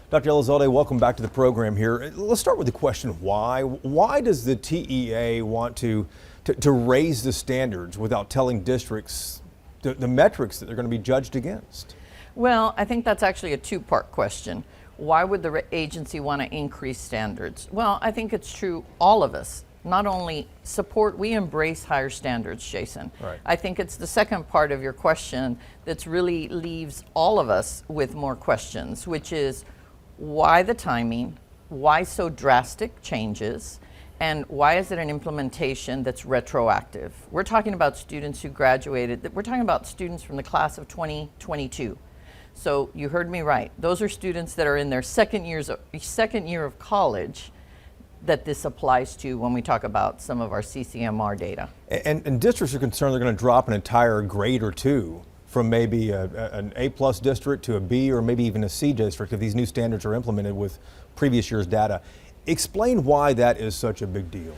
Dr. Elizalde, welcome back to the program here. Let's start with the question why. Why does the TEA want to raise the standards without telling districts the metrics that they're going to be judged against? Well, I think that's actually a two-part question. Why would the agency want to increase standards? Well, I think it's true, all of us not only support, we embrace higher standards, Jason. Right. I think it's the second part of your question that really leaves all of us with more questions, which is why the timing, why so drastic changes, and why is it an implementation that's retroactive? We're talking about students who graduated, we're talking about students from the class of 2022. So you heard me right. Those are students that are in their second year of college that this applies to when we talk about some of our CCMR data. And districts are concerned they're going to drop an entire grade or two from maybe an A+ district to a B or maybe even a C district if these new standards are implemented with previous year's data. Explain why that is such a big deal.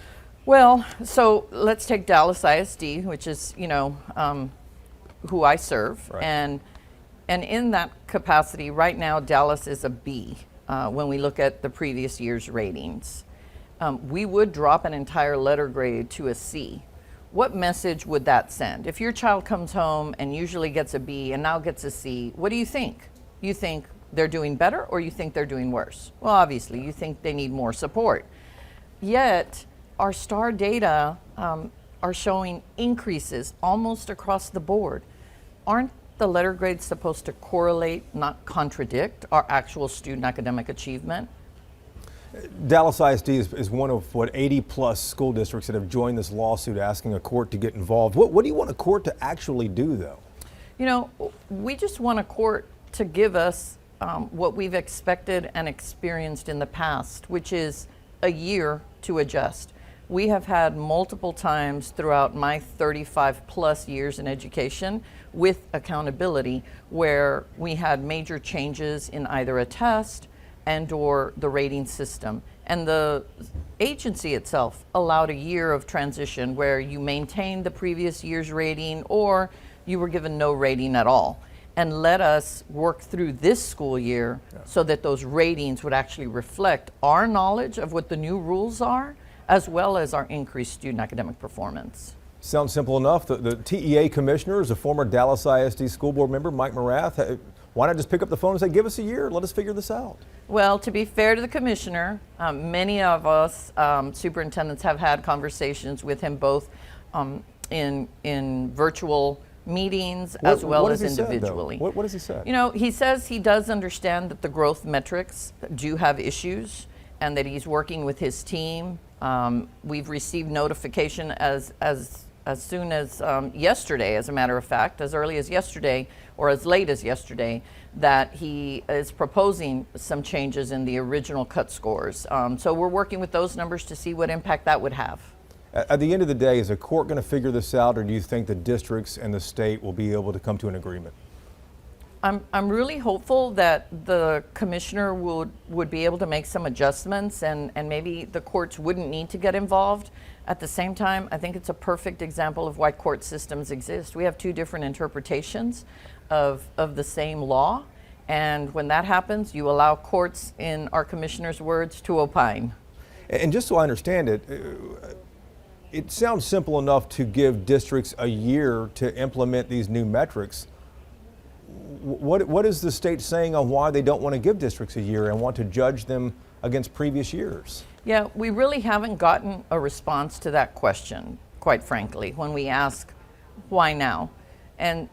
Well, so let's take Dallas ISD, which is, who I serve. Right. And in that capacity, right now, Dallas is a B when we look at the previous year's ratings. We would drop an entire letter grade to a C. What message would that send? If your child comes home and usually gets a B and now gets a C, what do you think? You think they're doing better or you think they're doing worse? Well, obviously, you think they need more support. Yet, our STAR data are showing increases almost across the board. Aren't the letter grades supposed to correlate, not contradict, our actual student academic achievement? Dallas ISD is one of, 80+ school districts that have joined this lawsuit asking a court to get involved. What do you want a court to actually do, though? We just want a court to give us what we've expected and experienced in the past, which is a year to adjust. We have had multiple times throughout my 35+ years in education with accountability where we had major changes in either a test and or the rating system. And the agency itself allowed a year of transition where you maintained the previous year's rating or you were given no rating at all, and let us work through this school year so that those ratings would actually reflect our knowledge of what the new rules are, as well as our increased student academic performance. Sounds simple enough. The TEA commissioner is a former Dallas ISD school board member, Mike Morath. Why not just pick up the phone and say, give us a year, let us figure this out? Well, to be fair to the commissioner, many of us superintendents have had conversations with him both in virtual meetings as well as individually. What has he said? He says he does understand that the growth metrics do have issues and that he's working with his team. We've received notification as soon as yesterday, as a matter of fact, as early as yesterday or as late as yesterday, that he is proposing some changes in the original cut scores. So we're working with those numbers to see what impact that would have. At the end of the day, is the court going to figure this out, or do you think the districts and the state will be able to come to an agreement? I'm really hopeful that the commissioner would be able to make some adjustments and maybe the courts wouldn't need to get involved. At the same time, I think it's a perfect example of why court systems exist. We have two different interpretations of the same law, and when that happens, you allow courts, in our commissioner's words, to opine. And just so I understand it, it sounds simple enough to give districts a year to implement these new metrics. What is the state saying on why they don't want to give districts a year and want to judge them against previous years? Yeah, we really haven't gotten a response to that question, quite frankly, when we ask, why now? And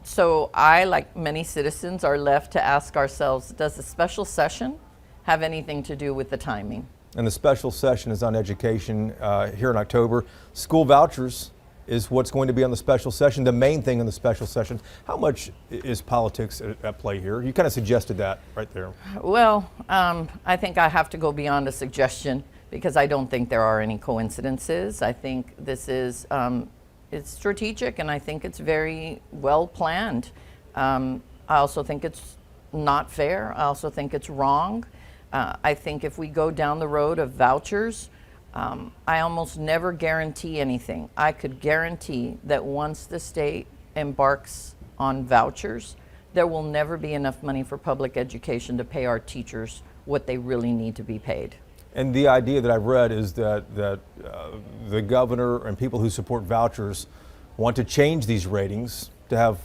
so I, like many citizens, are left to ask ourselves, does the special session have anything to do with the timing? And the special session is on education here in October. School vouchers is what's going to be on the special session, the main thing in the special session. How much is politics at play here? You kind of suggested that right there. Well, I think I have to go beyond a suggestion because I don't think there are any coincidences. I think this is it's strategic, and I think it's very well planned. I also think it's not fair. I also think it's wrong. I think if we go down the road of vouchers, I almost never guarantee anything. I could guarantee that once the state embarks on vouchers, there will never be enough money for public education to pay our teachers what they really need to be paid. And the idea that I've read is that the governor and people who support vouchers want to change these ratings to have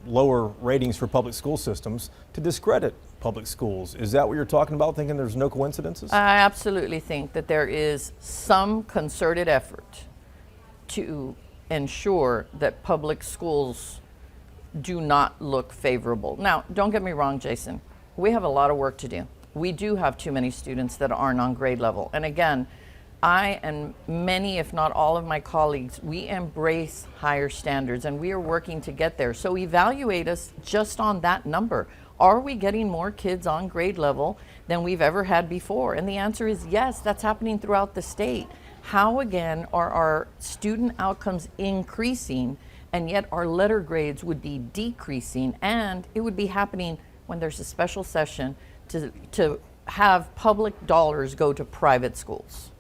lower ratings for public school systems to discredit public schools. Is that what you're talking about, thinking there's no coincidences? I absolutely think that there is some concerted effort to ensure that public schools do not look favorable. Now, don't get me wrong, Jason. We have a lot of work to do. We do have too many students that aren't on grade level. And again, I and many, if not all of my colleagues, we embrace higher standards and we are working to get there. So evaluate us just on that number. Are we getting more kids on grade level than we've ever had before? And the answer is yes, that's happening throughout the state. How again are our student outcomes increasing and yet our letter grades would be decreasing, and it would be happening when there's a special session to have public dollars go to private schools?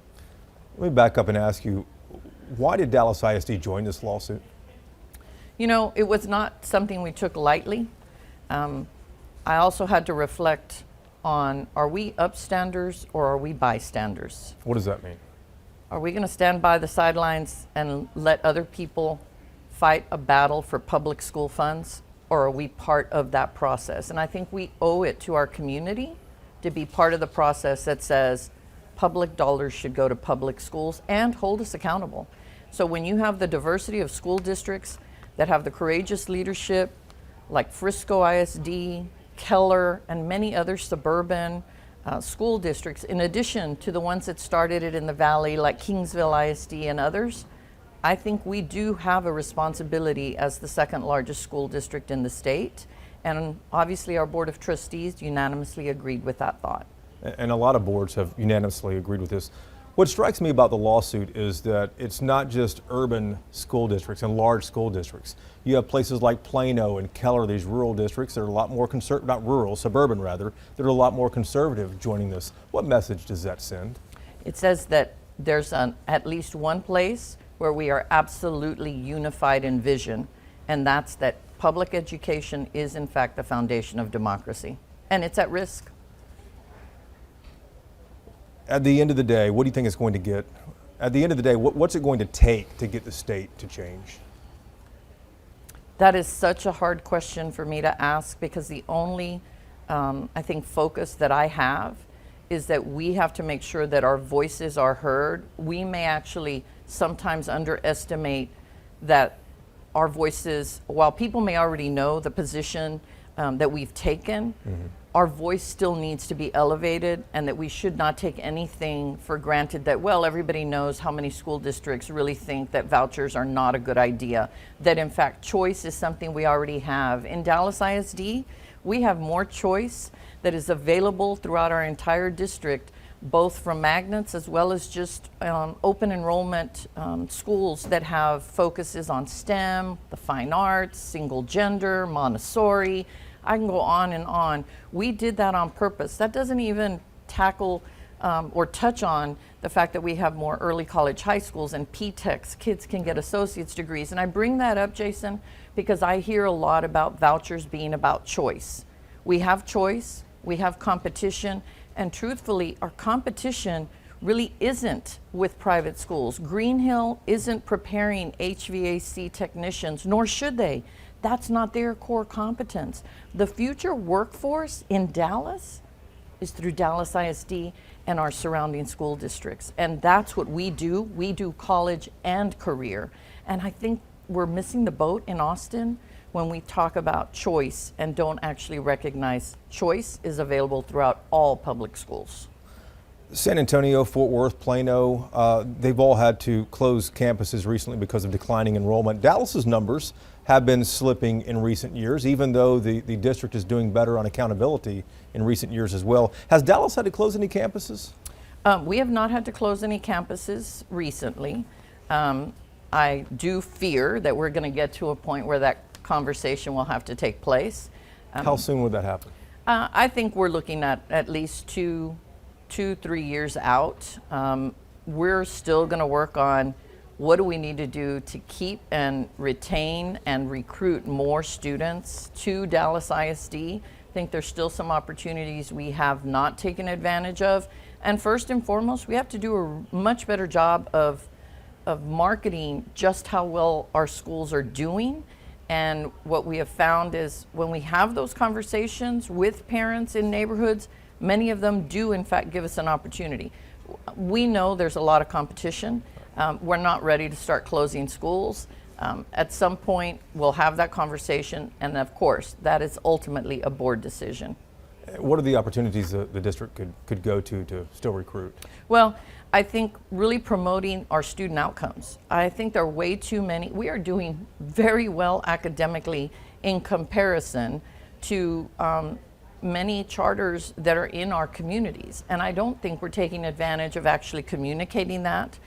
Let me back up and ask you, why did Dallas ISD join this lawsuit? You know, it was not something we took lightly. I also had to reflect on, are we upstanders or are we bystanders? What does that mean? Are we going to stand by the sidelines and let other people fight a battle for public school funds, or are we part of that process? And I think we owe it to our community to be part of the process that says public dollars should go to public schools and hold us accountable. So when you have the diversity of school districts that have the courageous leadership like Frisco ISD, Keller, and many other suburban school districts, in addition to the ones that started it in the valley like Kingsville ISD and others, I think we do have a responsibility as the second largest school district in the state. And obviously our Board of Trustees unanimously agreed with that thought. And a lot of boards have unanimously agreed with this. What strikes me about the lawsuit is that it's not just urban school districts and large school districts. You have places like Plano and Keller, these rural districts that are a lot more conservative, not rural, suburban rather, that are a lot more conservative joining this. What message does that send? It says that there's at least one place where we are absolutely unified in vision, and that's that public education is in fact the foundation of democracy, and it's at risk. At the end of the day, what do you think it's going to get? At the end of the day, what's it going to take to get the state to change? That is such a hard question for me to ask, because the only, I think, focus that I have is that we have to make sure that our voices are heard. We may actually sometimes underestimate that our voices, while people may already know the position that we've taken, our voice still needs to be elevated, and that we should not take anything for granted that, well, everybody knows how many school districts really think that vouchers are not a good idea, that in fact choice is something we already have. In Dallas ISD, we have more choice that is available throughout our entire district, both from magnets as well as just open enrollment schools that have focuses on STEM, the fine arts, single gender, Montessori. I can go on and on. We did that on purpose. That doesn't even tackle or touch on the fact that we have more early college high schools and P-TECs. Kids can get associate's degrees. And I bring that up, Jason, because I hear a lot about vouchers being about choice. We have choice, we have competition, and truthfully, our competition really isn't with private schools. Green Hill isn't preparing HVAC technicians, nor should they. That's not their core competence. The future workforce in Dallas is through Dallas ISD and our surrounding school districts. And that's what we do. We do college and career. And I think we're missing the boat in Austin when we talk about choice and don't actually recognize choice is available throughout all public schools. San Antonio, Fort Worth, Plano, they've all had to close campuses recently because of declining enrollment. Dallas's numbers have been slipping in recent years, even though the district is doing better on accountability in recent years as well. Has Dallas had to close any campuses? We have not had to close any campuses recently. I do fear that we're going to get to a point where that conversation will have to take place. How soon would that happen? I think we're looking at least 2-3 years out. We're still going to work on what do we need to do to keep and retain and recruit more students to Dallas ISD? I think there's still some opportunities we have not taken advantage of. And first and foremost, we have to do a much better job of marketing just how well our schools are doing. And what we have found is when we have those conversations with parents in neighborhoods, many of them do in fact give us an opportunity. We know there's a lot of competition. We're not ready to start closing schools. At some point, we'll have that conversation, and of course, that is ultimately a board decision. What are the opportunities the district could go to still recruit? Well, I think really promoting our student outcomes. I think there are way too many. We are doing very well academically in comparison to many charters that are in our communities. And I don't think we're taking advantage of actually communicating that.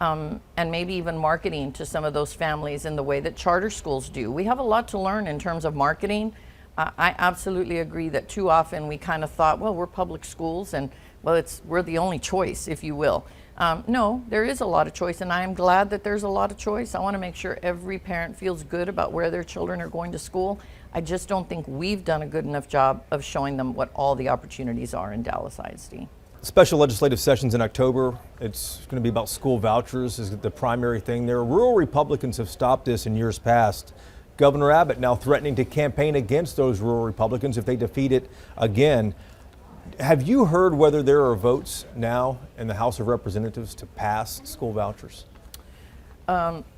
And maybe even marketing to some of those families in the way that charter schools do. We have a lot to learn in terms of marketing. I absolutely agree that too often we kind of thought, well, we're public schools and well, we're the only choice, if you will. No, there is a lot of choice, and I am glad that there's a lot of choice. I want to make sure every parent feels good about where their children are going to school. I just don't think we've done a good enough job of showing them what all the opportunities are in Dallas ISD. Special legislative sessions in October. It's going to be about school vouchers is the primary thing there. Rural Republicans have stopped this in years past. Governor Abbott now threatening to campaign against those rural Republicans if they defeat it again. Have you heard whether there are votes now in the House of Representatives to pass school vouchers?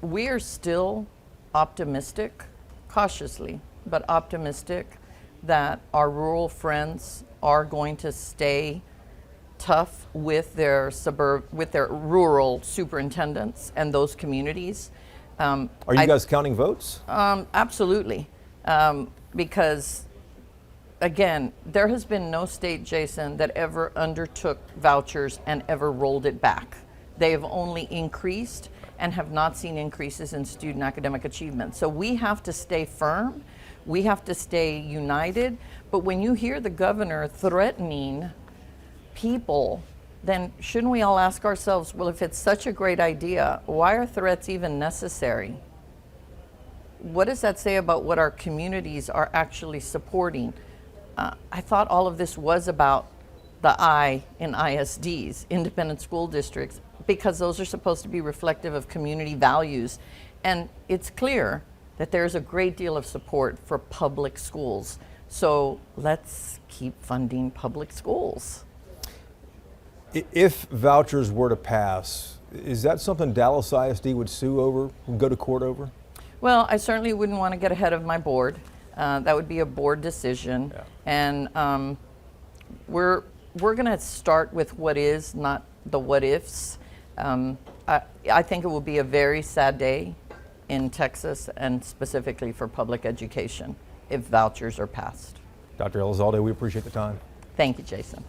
We are still optimistic, cautiously, but optimistic that our rural friends are going to stay tough with their rural superintendents and those communities. Are you guys counting votes? Absolutely, because again, there has been no state, Jason, that ever undertook vouchers and ever rolled it back. They have only increased and have not seen increases in student academic achievement. So we have to stay firm, we have to stay united, but when you hear the governor threatening people, then shouldn't we all ask ourselves, well, if it's such a great idea, why are threats even necessary? What does that say about what our communities are actually supporting? I thought all of this was about the I in ISDs, independent school districts, because those are supposed to be reflective of community values. And it's clear that there's a great deal of support for public schools. So let's keep funding public schools. If vouchers were to pass, is that something Dallas ISD would sue over, go to court over? Well, I certainly wouldn't want to get ahead of my board. That would be a board decision. Yeah. And we're going to start with what is, not the what ifs. I think it will be a very sad day in Texas and specifically for public education if vouchers are passed. Dr. Elizalde, we appreciate the time. Thank you, Jason.